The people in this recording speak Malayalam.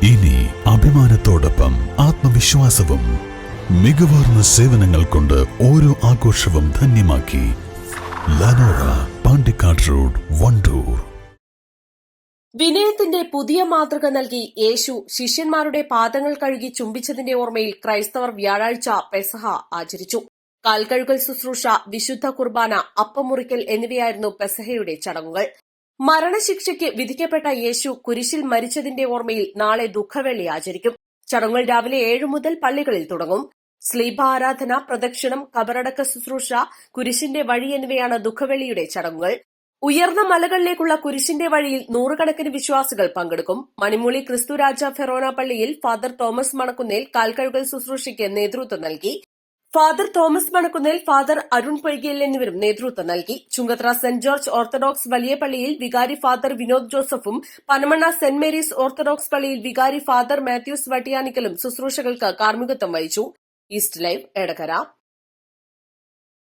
ഇനി അഭിമാനത്തോടൊപ്പം ആത്മവിശ്വാസവും. മികവാർന്ന സേവനങ്ങൾ കൊണ്ട് ഓരോ ആഘോഷവും ധന്യമാക്കി. ലനോറ, പാണ്ടിക്കാട് റോഡ്, വണ്ടൂർ. വിനയത്തിന്റെ പുതിയ മാതൃക നൽകി യേശു ശിഷ്യന്മാരുടെ പാദങ്ങൾ കഴുകി ചുംബിച്ചതിന്റെ ഓർമ്മയിൽ ക്രൈസ്തവർ വ്യാഴാഴ്ച പെസഹ ആചരിച്ചു. കാൽകഴുകൽ ശുശ്രൂഷ, വിശുദ്ധ കുർബാന, അപ്പം മുറിക്കൽ എന്നിവയായിരുന്നു പെസഹയുടെ ചടങ്ങുകൾ. മരണശിക്ഷയ്ക്ക് വിധിക്കപ്പെട്ട യേശു കുരിശിൽ മരിച്ചതിന്റെ ഓർമ്മയിൽ നാളെ ദുഃഖവെള്ളി ആചരിക്കും. ചടങ്ങുകൾ രാവിലെ 7 മുതൽ പള്ളികളിൽ തുടങ്ങും. സ്ലീബ ആരാധന, പ്രദക്ഷിണം, കബറടക്ക ശുശ്രൂഷ, കുരിശിന്റെ വഴി എന്നിവയാണ് ദുഃഖവെള്ളിയുടെ ചടങ്ങുകൾ. ഉയർന്ന മലകളിലേക്കുള്ള കുരിശിന്റെ വഴിയിൽ നൂറുകണക്കിന് വിശ്വാസികൾ പങ്കെടുക്കും. മണിമൂളി ക്രിസ്തുരാജ ഫെറോന പള്ളിയിൽ ഫാദർ തോമസ് മണക്കുന്നേൽ കാൽകഴുകൽ ശുശ്രൂഷയ്ക്ക് നേതൃത്വം നൽകി. Father Thomas Manakkunnel, father Arun Poykayil എന്നിവരും നേതൃത്വം നൽകി. ചുങ്കത്ര സെന്റ് ജോർജ് ഓർത്തഡോക്സ് വലിയ പള്ളിയിൽ വികാരി ഫാദർ വിനോദ് ജോസഫും പനമണ്ണ സെന്റ് മേരീസ് ഓർത്തഡോക്സ് പള്ളിയിൽ വികാരി ഫാദർ മാത്യൂസ് വട്ടിയാനിക്കലും ശുശ്രൂഷകൾക്ക് കാർമ്മികത്വം വഹിച്ചു. East live, Edakkara.